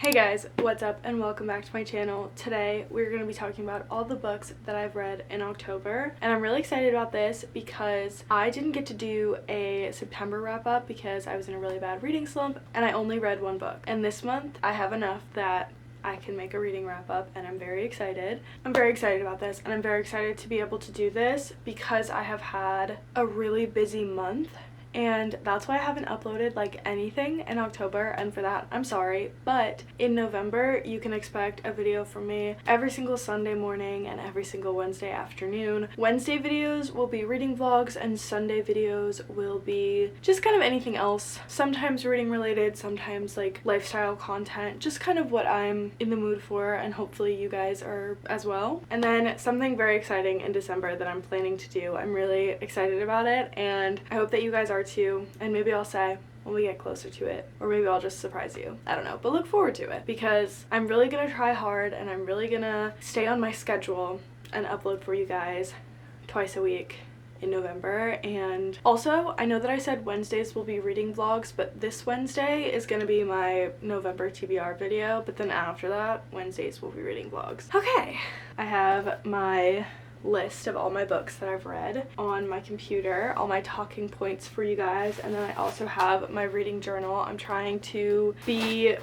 Hey guys, what's up and welcome back to my channel. Today we're going to be talking about all the books that I've read in October, and I'm really excited about this because I didn't get to do a September wrap up because I was in a really bad reading slump and I only read one book. And this month I have enough that I can make a reading wrap up and I'm very excited. I'm very excited about this and I'm very excited to be able to do this because I have had a really busy month. And that's why I haven't uploaded like anything in October, and for that I'm sorry, but in November you can expect a video from me every single Sunday morning and every single Wednesday afternoon. Wednesday videos will be reading vlogs and Sunday videos will be just kind of anything else, sometimes reading related, sometimes like lifestyle content, just kind of what I'm in the mood for, and hopefully you guys are as well. And then something very exciting in December that I'm planning to do. I'm really excited about it and I hope that you guys are too, and maybe I'll say when we get closer to it, or maybe I'll just surprise you. I don't know, but look forward to it because I'm really gonna try hard and I'm really gonna stay on my schedule and upload for you guys twice a week in November. And also, I know that I said Wednesdays will be reading vlogs, but this Wednesday is gonna be my November TBR video, but then after that, Wednesdays will be reading vlogs. Okay, I have my list of all my books that I've read on my computer, all my talking points for you guys, and then I also have my reading journal. I'm trying to be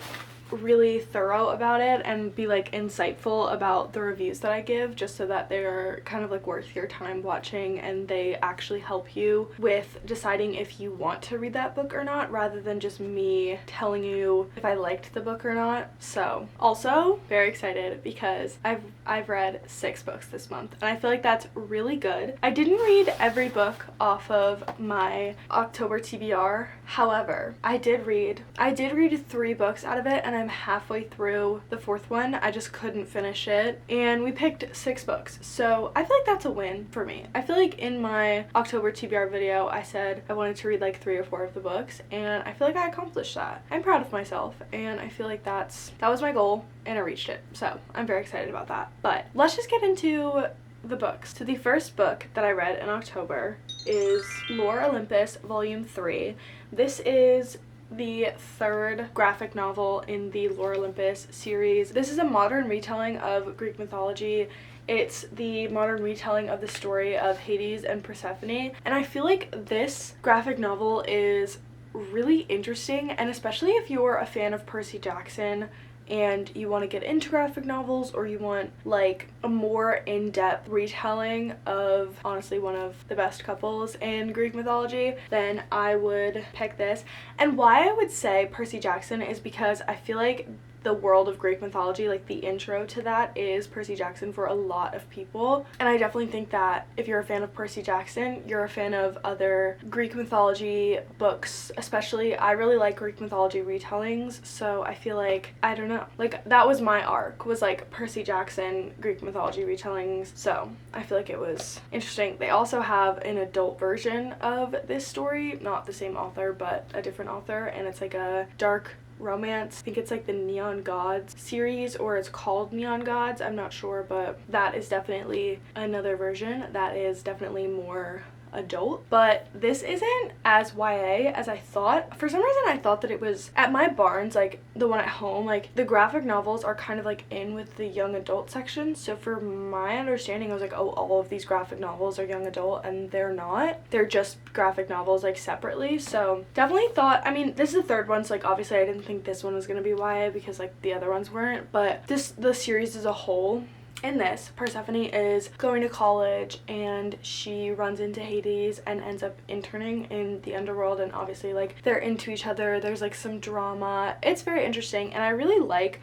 really thorough about it and be like insightful about the reviews that I give, just so that they're kind of like worth your time watching and they actually help you with deciding if you want to read that book or not, rather than just me telling you if I liked the book or not. So also very excited because I've read 6 books this month and I feel like that's really good. I didn't read every book off of my October TBR. However, I did read 3 books out of it, and I'm halfway through the 4th one. I just couldn't finish it, and we picked 6 books, so I feel like that's a win for me. I feel like in my October TBR video I said I wanted to read like 3 or 4 of the books, and I feel like I accomplished that. I'm proud of myself and I feel like that was my goal and I reached it, so I'm very excited about that. But let's just get into the books. So the first book that I read in October is Lore Olympus Volume 3. This is the 3rd graphic novel in the Lore Olympus series. This is a modern retelling of Greek mythology. It's the modern retelling of the story of Hades and Persephone, and I feel like this graphic novel is really interesting, and especially if you're a fan of Percy Jackson and you want to get into graphic novels, or you want like a more in-depth retelling of honestly one of the best couples in Greek mythology, then I would pick this. And why I would say Percy Jackson is because I feel like the world of Greek mythology, like the intro to that, is Percy Jackson for a lot of people, and I definitely think that if you're a fan of Percy Jackson, you're a fan of other Greek mythology books. Especially, I really like Greek mythology retellings, so I feel like, I don't know, like that was my arc, was like Percy Jackson Greek mythology retellings, so I feel like it was interesting. They also have an adult version of this story, not the same author but a different author, and it's like a dark romance. I think it's like the Neon Gods series, or it's called Neon Gods, I'm not sure, but that is definitely another version that is definitely more adult. But this isn't as YA as I thought. For some reason I thought that it was. At my Barnes, like the one at home, like the graphic novels are kind of like in with the young adult section, so for my understanding I was like, oh, all of these graphic novels are young adult, and they're not. They're just graphic novels like separately. So definitely thought, I mean, this is the 3rd one, so like obviously I didn't think this one was gonna be YA because like the other ones weren't, but the series as a whole. In this, Persephone is going to college and she runs into Hades and ends up interning in the underworld, and obviously like they're into each other, there's like some drama. It's very interesting and I really like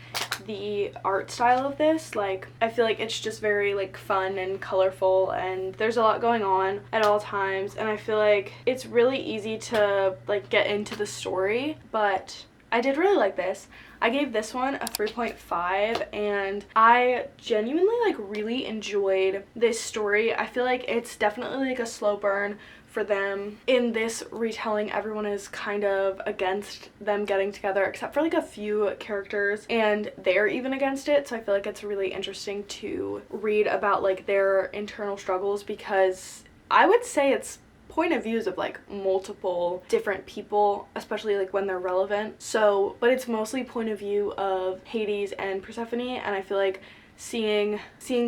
the art style of this. Like I feel like it's just very like fun and colorful, and there's a lot going on at all times, and I feel like it's really easy to like get into the story. But I did really like this. I gave this one a 3.5 and I genuinely like really enjoyed this story. I feel like it's definitely like a slow burn for them. In this retelling, everyone is kind of against them getting together except for like a few characters, and they're even against it, so I feel like it's really interesting to read about like their internal struggles, because I would say it's point of views of like multiple different people, especially like when they're relevant. So, but it's mostly point of view of Hades and Persephone, and I feel like seeing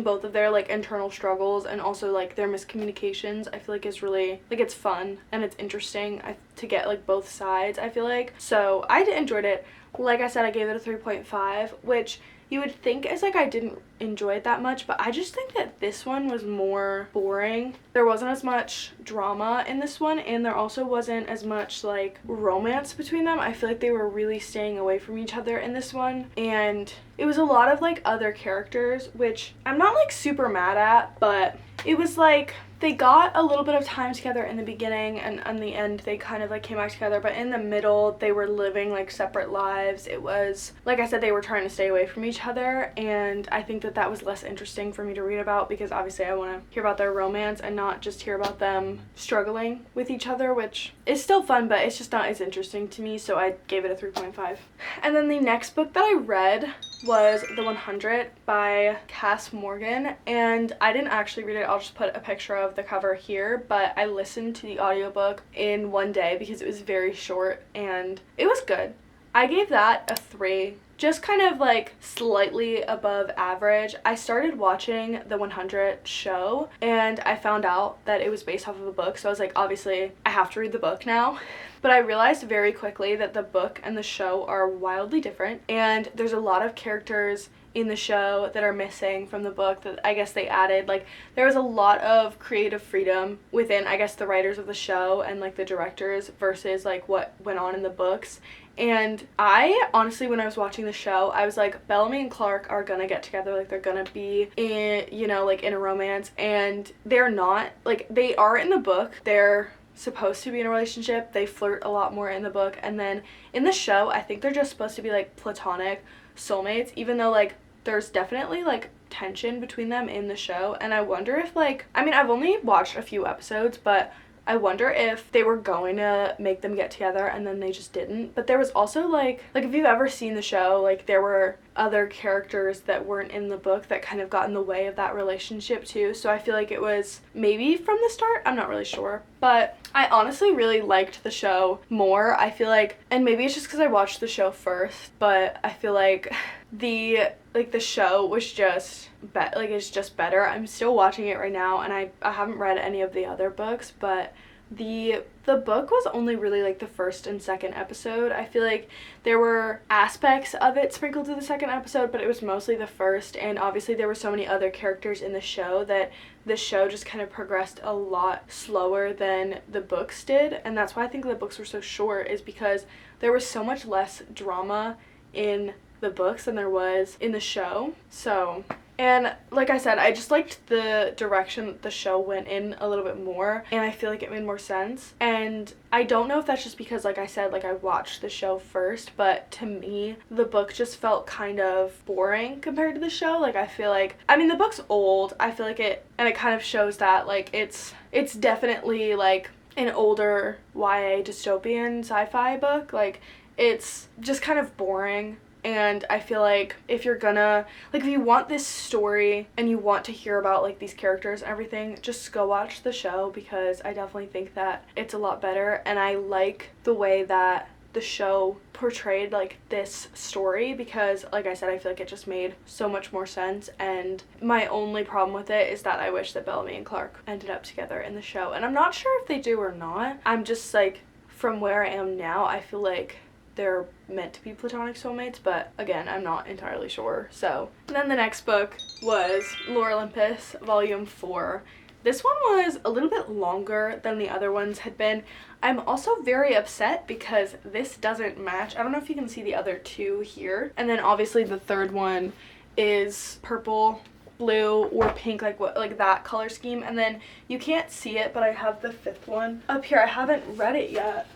both of their like internal struggles and also like their miscommunications, I feel like is really like, it's fun and it's interesting to get like both sides, I feel like. So I enjoyed it. Like I said, I gave it a 3.5, which you would think is like I didn't enjoy it that much, but I just think that this one was more boring. There wasn't as much drama in this one, and there also wasn't as much like romance between them. I feel like they were really staying away from each other in this one, and it was a lot of like other characters, which I'm not like super mad at, but it was like they got a little bit of time together in the beginning, and in the end they kind of like came back together, but in the middle they were living like separate lives. It was, like I said, they were trying to stay away from each other, and I think that was less interesting for me to read about, because obviously I want to hear about their romance and not just hear about them struggling with each other, which is still fun, but it's just not as interesting to me, so I gave it a 3.5. And then the next book that I read was The 100 by Cass Morgan, and I didn't actually read it. I'll just put a picture of the cover here, but I listened to the audiobook in one day because it was very short and it was good. I gave that a 3, just kind of like slightly above average. I started watching the 100 show and I found out that it was based off of a book, so I was like, obviously I have to read the book now. But I realized very quickly that the book and the show are wildly different, and there's a lot of characters in the show that are missing from the book that I guess they added. Like, there was a lot of creative freedom within, I guess, the writers of the show and like the directors versus like what went on in the books. And I honestly, when I was watching the show, I was like, Bellamy and Clark are gonna get together, like they're gonna be in, you know, like in a romance, and they're not. Like, they are in the book, they're supposed to be in a relationship, they flirt a lot more in the book, and then in the show I think they're just supposed to be like platonic soulmates, even though like there's definitely like tension between them in the show. And I wonder if like, I mean, I've only watched a few episodes, but I wonder if they were going to make them get together and then they just didn't. But there was also like if you've ever seen the show, like there were other characters that weren't in the book that kind of got in the way of that relationship too. So I feel like it was maybe from the start, I'm not really sure. But I honestly really liked the show more. I feel like, and maybe it's just because I watched the show first, but I feel like the show was just it's just better. I'm still watching it right now, and I haven't read any of the other books, but the book was only really like the first and second episode. I feel like there were aspects of it sprinkled through the second episode, but it was mostly the first, and obviously there were so many other characters in the show that the show just kind of progressed a lot slower than the books did. And that's why I think the books were so short, is because there was so much less drama in the books than there was in the show. So, and like I said, I just liked the direction that the show went in a little bit more, and I feel like it made more sense. And I don't know if that's just because, like I said, like I watched the show first, but to me the book just felt kind of boring compared to the show. Like, I feel like, I mean, the book's old, I feel like it kind of shows that like it's definitely like an older YA dystopian sci-fi book. Like, it's just kind of boring. And I feel like if you're gonna, like, if you want this story and you want to hear about like these characters and everything, just go watch the show, because I definitely think that it's a lot better. And I like the way that the show portrayed like this story, because like I said, I feel like it just made so much more sense. And my only problem with it is that I wish that Bellamy and Clark ended up together in the show, and I'm not sure if they do or not. I'm just like, from where I am now, I feel like they're meant to be platonic soulmates, but again, I'm not entirely sure. So, and then the next book was Lore Olympus Volume 4. This one was a little bit longer than the other ones had been. I'm also very upset because this doesn't match. I don't know if you can see the other two here. And then obviously the third one is purple, blue, or pink, like that color scheme. And then you can't see it, but I have the fifth one up here. I haven't read it yet,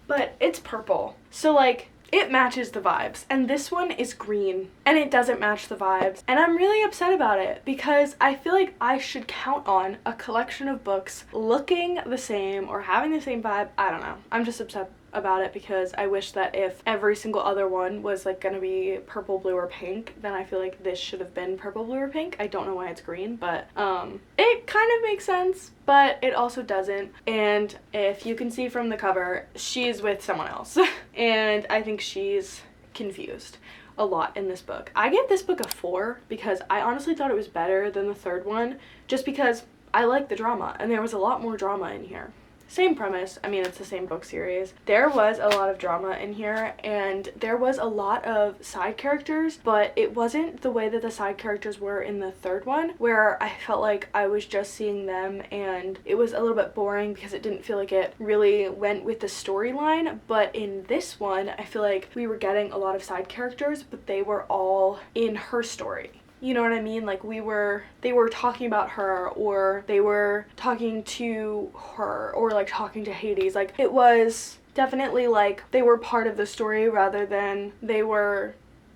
but it's purple. So like, it matches the vibes, and this one is green and it doesn't match the vibes, and I'm really upset about it, because I feel like I should count on a collection of books looking the same or having the same vibe. I don't know, I'm just upset about it because I wish that if every single other one was like gonna be purple, blue, or pink, then I feel like this should have been purple, blue, or pink. I don't know why it's green, but it kind of makes sense, but it also doesn't. And if you can see from the cover, she's with someone else and I think she's confused a lot in this book. I gave this book a 4 because I honestly thought it was better than the third one, just because I like the drama and there was a lot more drama in here. Same premise, I mean, it's the same book series. There was a lot of drama in here and there was a lot of side characters, but it wasn't the way that the side characters were in the third one, where I felt like I was just seeing them and it was a little bit boring because it didn't feel like it really went with the storyline. But in this one, I feel like we were getting a lot of side characters, but they were all in her story. You know what I mean? Like they were talking about her, or they were talking to her, or like talking to Hades. Like it was definitely like they were part of the story rather than they were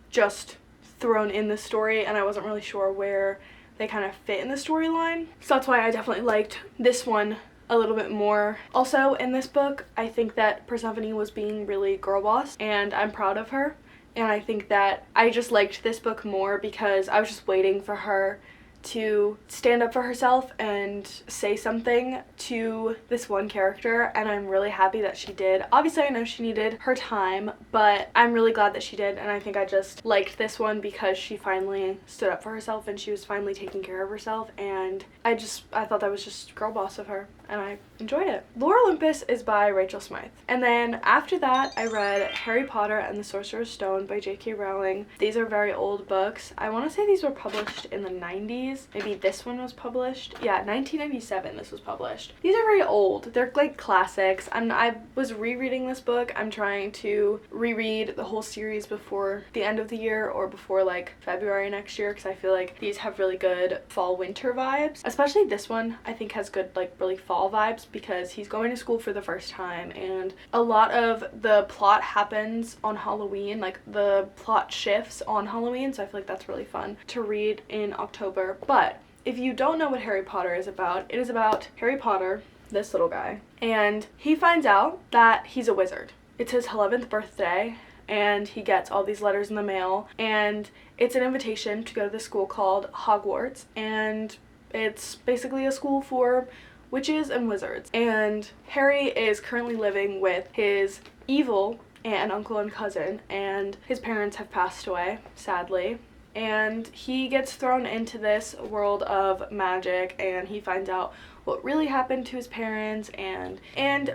just thrown in the story, and I wasn't really sure where they kind of fit in the storyline. So that's why I definitely liked this one a little bit more. Also in this book, I think that Persephone was being really girl boss, and I'm proud of her. And I think that I just liked this book more because I was just waiting for her to stand up for herself and say something to this one character, and I'm really happy that she did. Obviously I know she needed her time, but I'm really glad that she did, and I think I just liked this one because she finally stood up for herself and she was finally taking care of herself, and I thought that was just girl boss of her and I enjoyed it. Lore Olympus is by Rachel Smythe. And then after that I read Harry Potter and the Sorcerer's Stone by J.K. Rowling. These are very old books. I want to say these were published in the 90s. Maybe this one was published. Yeah, 1997 this was published. These are very old. They're like classics. I was rereading this book. I'm trying to reread the whole series before the end of the year or before like February next year, because I feel like these have really good fall winter vibes. Especially this one I think has good like really fall vibes because he's going to school for the first time, and a lot of the plot happens on Halloween. Like the plot shifts on Halloween, so I feel like that's really fun to read in October. But if you don't know what Harry Potter is about, it is about Harry Potter, this little guy, and he finds out that he's a wizard. It's his 11th birthday and he gets all these letters in the mail, and it's an invitation to go to this school called Hogwarts, and it's basically a school for witches and wizards. And Harry is currently living with his evil aunt, uncle, and cousin, and his parents have passed away, sadly. And he gets thrown into this world of magic, and he finds out what really happened to his parents, and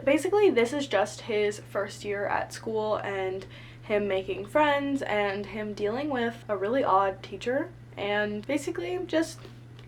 basically this is just his first year at school and him making friends and him dealing with a really odd teacher, and basically just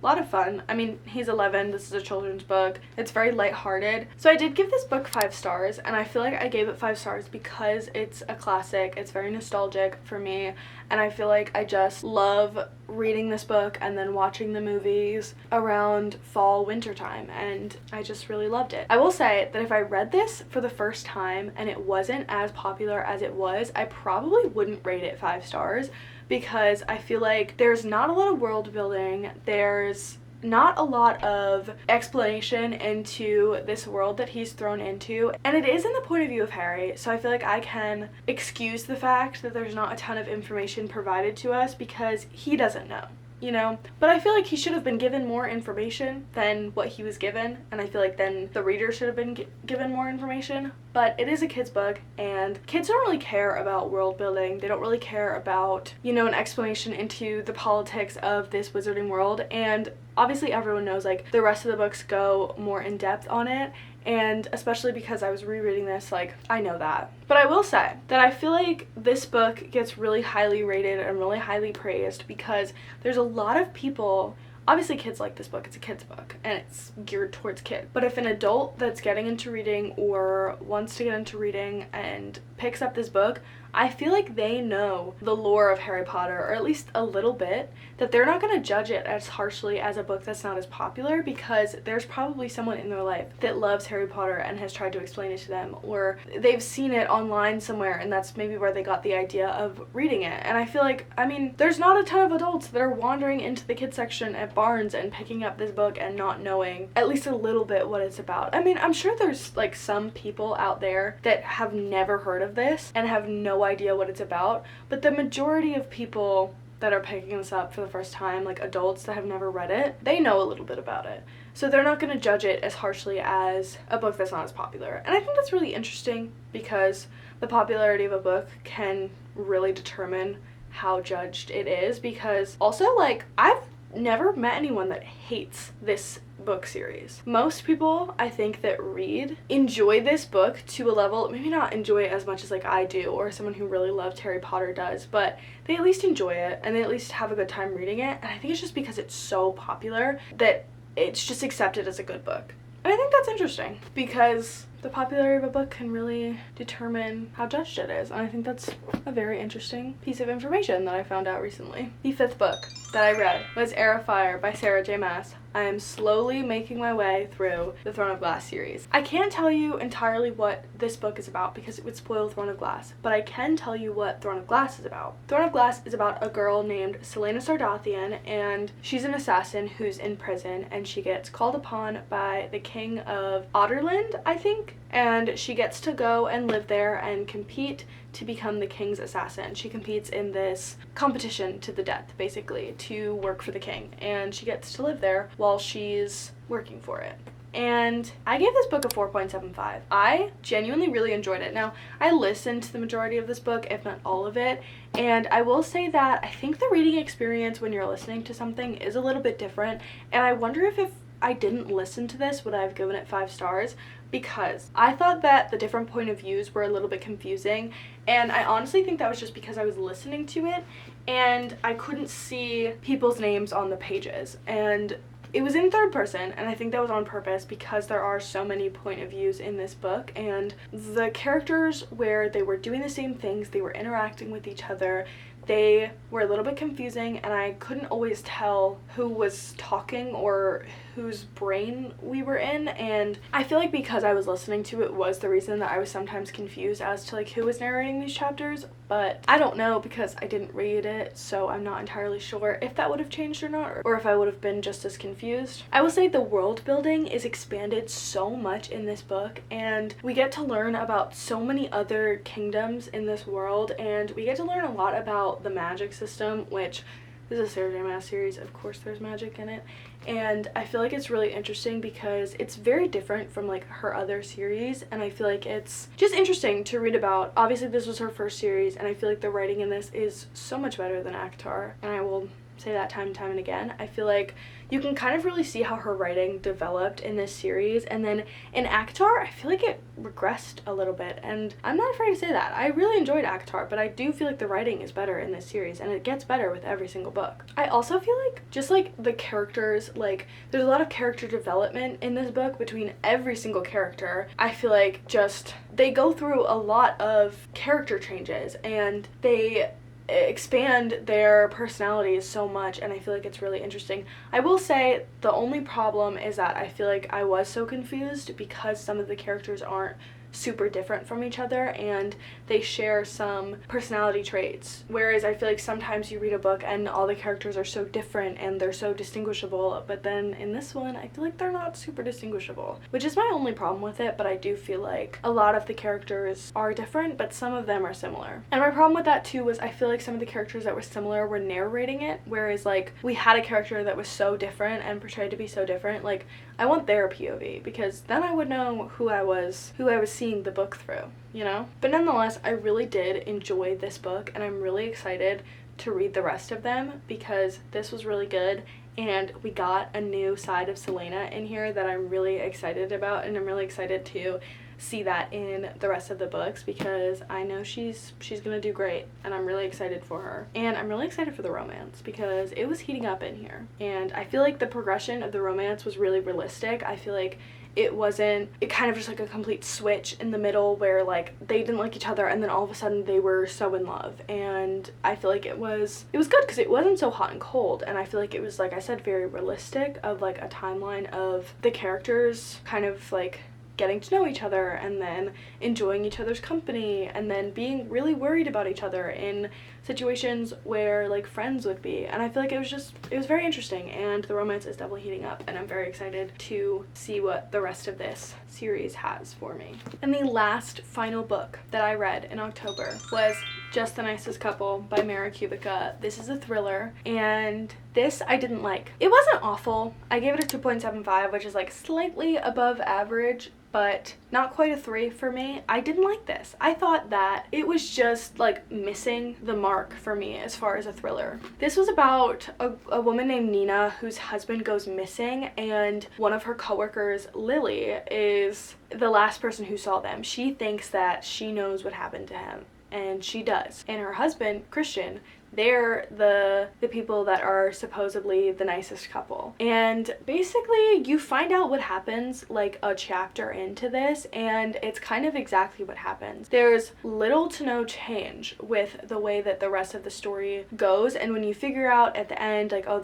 a lot of fun. I mean, he's 11, this is a children's book, it's very lighthearted. So I did give this book 5 stars, and I feel like I gave it 5 stars because it's a classic, it's very nostalgic for me, and I feel like I just love reading this book and then watching the movies around fall winter time, and I just really loved it. I will say that if I read this for the first time and it wasn't as popular as it was, I probably wouldn't rate it 5 stars, because I feel like there's not a lot of world building, there's not a lot of explanation into this world that he's thrown into, and it is in the point of view of Harry, so I feel like I can excuse the fact that there's not a ton of information provided to us because he doesn't know, you know? But I feel like he should have been given more information than what he was given, and I feel like then the reader should have been given more information. But it is a kid's book, and kids don't really care about world building. They don't really care about, you know, an explanation into the politics of this wizarding world, and obviously everyone knows like the rest of the books go more in depth on it, and especially because I was rereading this, like I know that. But I will say that I feel like this book gets really highly rated and really highly praised because there's a lot of people. Obviously kids like this book, it's a kid's book and it's geared towards kids. But if an adult that's getting into reading or wants to get into reading and picks up this book, I feel like they know the lore of Harry Potter, or at least a little bit, that they're not going to judge it as harshly as a book that's not as popular, because there's probably someone in their life that loves Harry Potter and has tried to explain it to them, or they've seen it online somewhere and that's maybe where they got the idea of reading it. And I feel like, I mean, there's not a ton of adults that are wandering into the kids section at Barnes and picking up this book and not knowing at least a little bit what it's about. I mean, I'm sure there's like some people out there that have never heard of this and have no idea what it's about, but the majority of people that are picking this up for the first time, like adults that have never read it, they know a little bit about it. So they're not going to judge it as harshly as a book that's not as popular. And I think that's really interesting, because the popularity of a book can really determine how judged it is. Because also, like, I've never met anyone that hates this book series. Most people, I think, that read enjoy this book to a level, maybe not enjoy it as much as like I do, or someone who really loved Harry Potter does, but they at least enjoy it and they at least have a good time reading it. And I think it's just because it's so popular that it's just accepted as a good book. And I think that's interesting, because the popularity of a book can really determine how judged it is. And I think that's a very interesting piece of information that I found out recently. The 5th book that I read was Heir of Fire by Sarah J. Maas. I am slowly making my way through the Throne of Glass series. I can't tell you entirely what this book is about because it would spoil Throne of Glass, but I can tell you what Throne of Glass is about. Throne of Glass is about a girl named Celaena Sardathian, and she's an assassin who's in prison, and she gets called upon by the king of Otterland, I think, and she gets to go and live there and compete to become the king's assassin. She competes in this competition to the death, basically, to work for the king, and she gets to live there while she's working for it. And I gave this book a 4.75. I genuinely really enjoyed it. Now, I listened to the majority of this book, if not all of it, and I will say that I think the reading experience when you're listening to something is a little bit different, and I wonder if I didn't listen to this, would I have given it 5 stars? Because I thought that the different point of views were a little bit confusing, and I honestly think that was just because I was listening to it and I couldn't see people's names on the pages, and it was in 3rd person, and I think that was on purpose because there are so many point of views in this book, and the characters, where they were doing the same things, they were interacting with each other, they were a little bit confusing, and I couldn't always tell who was talking or whose brain we were in. And I feel like because I was listening to it was the reason that I was sometimes confused as to like who was narrating these chapters, but I don't know because I didn't read it, so I'm not entirely sure if that would have changed or not, or if I would have been just as confused. I will say the world building is expanded so much in this book, and we get to learn about so many other kingdoms in this world, and we get to learn a lot about the magic system, which this is a Sarah J. Maas series, of course there's magic in it, and I feel like it's really interesting because it's very different from like her other series, and I feel like it's just interesting to read about. Obviously this was her first series, and I feel like the writing in this is so much better than ACOTAR, and I will say that time and time and again. I feel like you can kind of really see how her writing developed in this series, and then in ACOTAR, I feel like it regressed a little bit, and I'm not afraid to say that. I really enjoyed ACOTAR, but I do feel like the writing is better in this series, and it gets better with every single book. I also feel like just like the characters, like there's a lot of character development in this book between every single character. I feel like just they go through a lot of character changes, and they expand their personalities so much, and I feel like it's really interesting. I will say the only problem is that I feel like I was so confused because some of the characters aren't super different from each other, and they share some personality traits, whereas I feel like sometimes you read a book and all the characters are so different and they're so distinguishable, but then in this one I feel like they're not super distinguishable, which is my only problem with it. But I do feel like a lot of the characters are different, but some of them are similar. And my problem with that too was I feel like some of the characters that were similar were narrating it, whereas like we had a character that was so different and portrayed to be so different. Like I want their POV, because then I would know who I was seeing the book through, you know? But nonetheless, I really did enjoy this book, and I'm really excited to read the rest of them because this was really good, and we got a new side of Celaena in here that I'm really excited about, and I'm really excited to see that in the rest of the books because I know she's gonna do great, and I'm really excited for her. And I'm really excited for the romance because it was heating up in here, and I feel like the progression of the romance was really realistic. I feel like it kind of just like a complete switch in the middle where like they didn't like each other and then all of a sudden they were so in love. And I feel like it was good because it wasn't so hot and cold, and I feel like it was, like I said, very realistic of like a timeline of the characters kind of like getting to know each other and then enjoying each other's company and then being really worried about each other in situations where like friends would be. And I feel like it was very interesting, and the romance is definitely heating up, and I'm very excited to see what the rest of this series has for me. And the last final book that I read in October was Just the Nicest Couple by Mara Kubica. This is a thriller, and this I didn't like. It wasn't awful. I gave it a 2.75, which is like slightly above average, but not quite a 3 for me. I didn't like this. I thought that it was just like missing the mark for me as far as a thriller. This was about a woman named Nina whose husband goes missing, and one of her coworkers, Lily, is the last person who saw them. She thinks that she knows what happened to him, and she does. And her husband, Christian, they're the people that are supposedly the nicest couple. And basically you find out what happens like a chapter into this, and it's kind of exactly what happens. There's little to no change with the way that the rest of the story goes, and when you figure out at the end like, oh,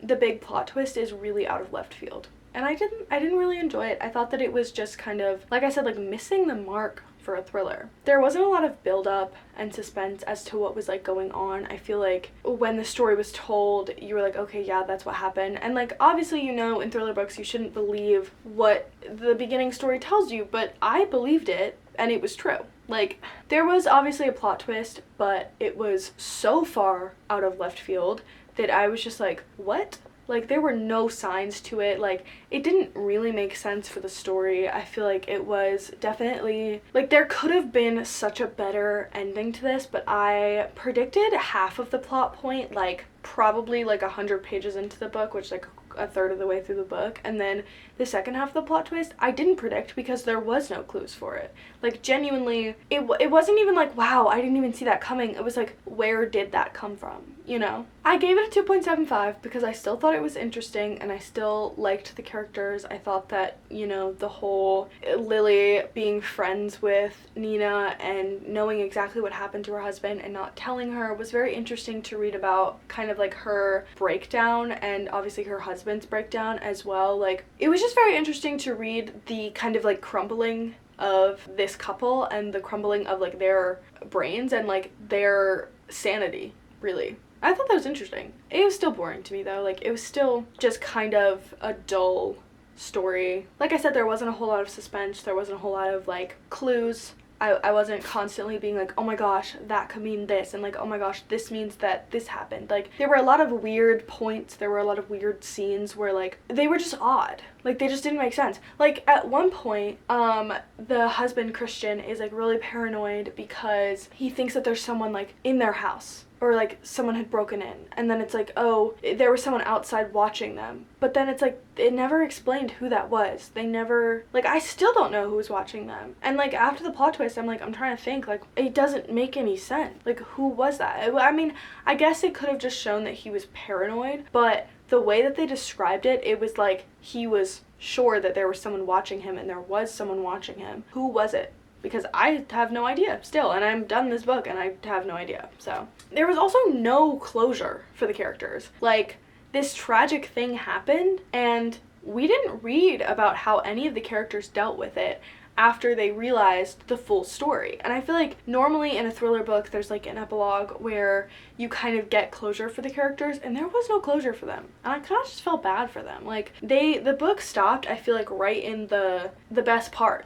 the big plot twist is really out of left field. And I didn't really enjoy it. I thought that it was just kind of, like I said, like missing the mark for a thriller. There wasn't a lot of build up and suspense as to what was like going on. I feel like when the story was told, you were like, okay, yeah, that's what happened. And like obviously, you know, in thriller books you shouldn't believe what the beginning story tells you, but I believed it and it was true. Like, there was obviously a plot twist, but it was so far out of left field that I was just like, what? Like, there were no signs to it. Like, it didn't really make sense for the story. I feel like it was definitely, like, there could have been such a better ending to this, but I predicted half of the plot point, like, probably like 100 pages into the book, which is like a third of the way through the book. And then the second half of the plot twist I didn't predict because there was no clues for it. Like, genuinely, it wasn't even like, wow, I didn't even see that coming. It was like, where did that come from, you know? I gave it a 2.75 because I still thought it was interesting and I still liked the characters. I thought that, you know, the whole Lily being friends with Nina and knowing exactly what happened to her husband and not telling her was very interesting to read about, kind of like her breakdown and obviously her husband's breakdown as well. Like, it was just very interesting to read the kind of like crumbling of this couple and the crumbling of like their brains and like their sanity, really. I thought that was interesting. It was still boring to me though. Like, it was still just kind of a dull story. Like I said, there wasn't a whole lot of suspense. There wasn't a whole lot of like clues. I wasn't constantly being like, oh my gosh, that could mean this, and like, oh my gosh, this means that this happened. Like, there were a lot of weird points, there were a lot of weird scenes where like, they were just odd. Like, they just didn't make sense. Like, at one point, the husband, Christian, is like really paranoid because he thinks that there's someone like in their house, or like someone had broken in, and then it's like, oh, there was someone outside watching them. But then it's like, it never explained who that was. They never, like, I still don't know who was watching them. And like, after the plot twist, I'm like, I'm trying to think, like, it doesn't make any sense. Like, who was that? I mean, I guess it could have just shown that he was paranoid, but the way that they described it, it was like he was sure that there was someone watching him, and there was someone watching him. Who was it? Because I have no idea still, and I'm done this book and I have no idea. So there was also no closure for the characters. Like, this tragic thing happened and we didn't read about how any of the characters dealt with it after they realized the full story. And I feel like normally in a thriller book there's like an epilogue where you kind of get closure for the characters, and there was no closure for them, and I kind of just felt bad for them. Like, the book stopped, I feel like, right in the best part.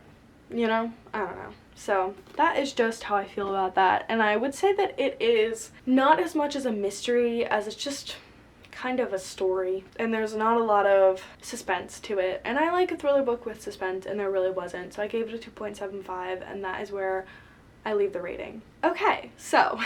You know? I don't know. So that is just how I feel about that. And I would say that it is not as much as a mystery as it's just kind of a story. And there's not a lot of suspense to it. And I like a thriller book with suspense, and there really wasn't. So I gave it a 2.75, and that is where I leave the rating. Okay, so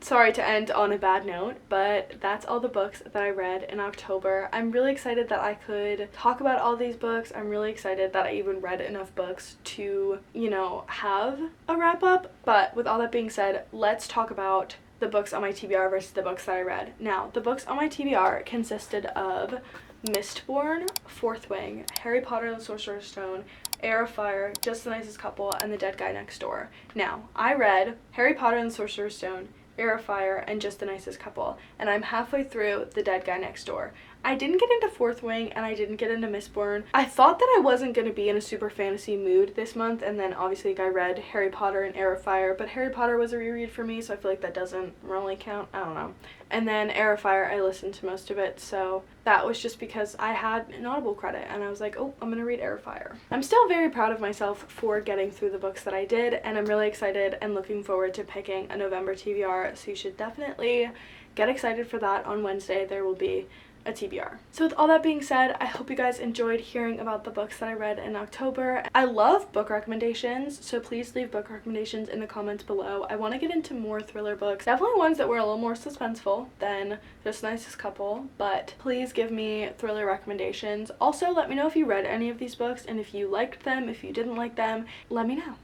sorry to end on a bad note, but that's all the books that I read in October. I'm really excited that I could talk about all these books. I'm really excited that I even read enough books to, you know, have a wrap up. But with all that being said, let's talk about the books on my TBR versus the books that I read. Now, the books on my TBR consisted of Mistborn, Fourth Wing, Harry Potter and the Sorcerer's Stone, Heir of Fire, Just the Nicest Couple, and The Dead Guy Next Door. Now, I read Harry Potter and the Sorcerer's Stone, Heir of Fire, and Just the Nicest Couple, and I'm halfway through The Dead Guy Next Door. I didn't get into Fourth Wing, and I didn't get into Mistborn. I thought that I wasn't going to be in a super fantasy mood this month, and then obviously I read Harry Potter and Heir of Fire, but Harry Potter was a reread for me, so I feel like that doesn't really count. I don't know. And then Heir of Fire, I listened to most of it, so that was just because I had an Audible credit, and I was like, oh, I'm going to read Heir of Fire. I'm still very proud of myself for getting through the books that I did, and I'm really excited and looking forward to picking a November TBR, so you should definitely get excited for that. On Wednesday, there will be a TBR. So with all that being said, I hope you guys enjoyed hearing about the books that I read in October. I love book recommendations, so please leave book recommendations in the comments below. I want to get into more thriller books, definitely ones that were a little more suspenseful than Just the Nicest Couple, but please give me thriller recommendations. Also, let me know if you read any of these books, and if you liked them, if you didn't like them, let me know.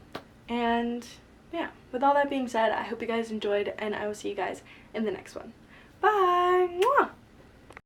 And yeah, with all that being said, I hope you guys enjoyed, and I will see you guys in the next one. Bye! Mwah!